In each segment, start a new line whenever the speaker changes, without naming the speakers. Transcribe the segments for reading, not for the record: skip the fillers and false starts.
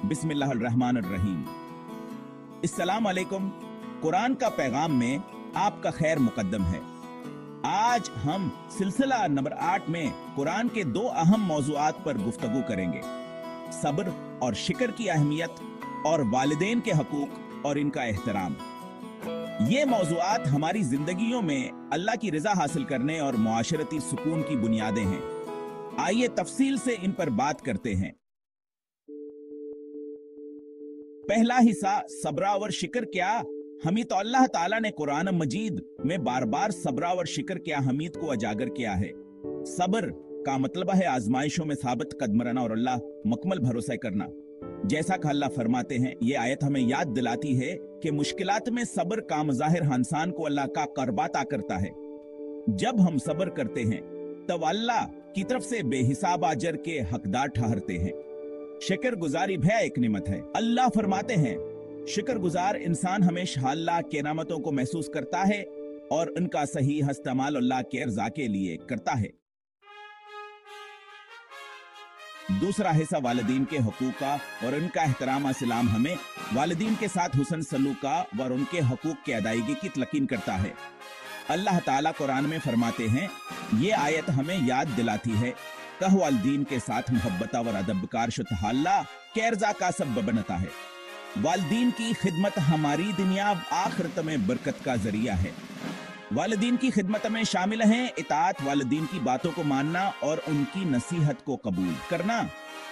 बिस्मिल्लाहिर्रहमानिर्रहीम। अस्सलाम अलैकुम। कुरान का पैगाम में आपका खैर मुकद्दम है। आज हम सिलसिला नंबर 8 में कुरान के 2 अहम मौज़ूआत पर गुफ्तगू करेंगे। सब्र और शिक्र की अहमियत और वालिदैन के हकूक और इनका एहतराम। ये मौज़ूआत हमारी जिंदगियों में अल्लाह की रज़ा हासिल करने और मुआशरती सुकून की बुनियादें हैं। आइए तफसील से इन पर बात करते हैं। पहला हिस्सा सब्र और शिक्र क्या हमीद। अल्लाह ताला ने कुरान मजीद में बार बार सब्र और शिक्र क्या हमीद को उजागर किया है। सब्र का मतलब है आजमाइशों में साबित कदम रहना और अल्लाह मुकम्मल भरोसा करना। जैसा कि अल्लाह फरमाते हैं, ये आयत हमें याद दिलाती है कि मुश्किलात में सब्र का मज़ाहिर इंसान को अल्लाह का क़ुर्ब अता करता है। जब हम सब्र करते हैं तब अल्लाह की तरफ से बेहिसाब अजर के हकदार ठहरते हैं। शुक्र गुजारी भी एक निमत है। अल्लाह फरमाते हैं, शुक्र गुजार इंसान हमेशा अल्लाह के नेमतों को महसूस करता है और उनका सही इस्तेमाल अल्लाह के रज़ा के लिए करता है। दूसरा हिस्सा वालिदैन के हकूक का और उनका एहतराम इस्लाम हमें वालिदैन के साथ हुस्न सलूक का और उनके हकूक की अदायगी की तलकीन करता है। अल्लाह ताला कुरान में फरमाते हैं, ये आयत हमें याद दिलाती है कह वालिदैन के साथ मोहब्बत और अदबकार शुतहल्ला कैरजा का सबब बनता है। वालिदैन की खिदमत हमारी दुनिया आखिरत में बरकत का जरिया है। वालिदैन की खिदमत में शामिल हैं इताअत, वालिदैन की बातों को मानना और उनकी नसीहत को कबूल करना,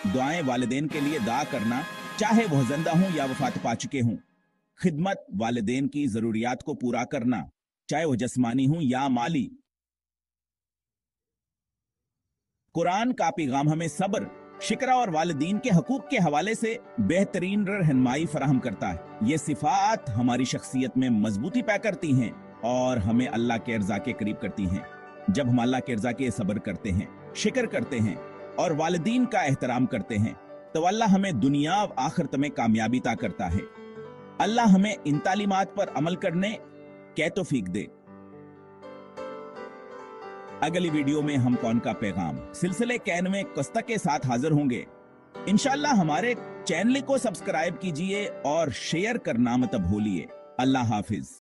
दुआएं वालिदैन के लिए दा करना चाहे वह जिंदा हों या वफात पा चुके हों, खिदमत वालिदैन की जरूरियात को पूरा करना चाहे वह जिस्मानी हो या माली। कुरान का पैगाम हमें सब्र, शिक्र और वालिदैन के हकूक के हवाले से बेहतरीन रहनुमाई फराहम करता है। ये सिफात हमारी शख्सियत में मजबूती पैदा करती हैं और हमें अल्लाह के रज़ा के करीब करती हैं। जब हम अल्लाह के रज़ा के सब्र करते हैं, शिक्र करते हैं और वालिदैन का एहतराम करते हैं तो अल्लाह हमें दुनिया और आखिरत में कामयाबी अता करता है। अल्लाह हमें इन तालीमात पर अमल करने के तौफीक दे। अगली वीडियो में हम कौन का पैगाम सिलसिले कैन में कस्ता के साथ हाजिर होंगे। इंशाअल्लाह हमारे चैनल को सब्सक्राइब कीजिए और शेयर करना मत भूलिए। अल्लाह हाफिज।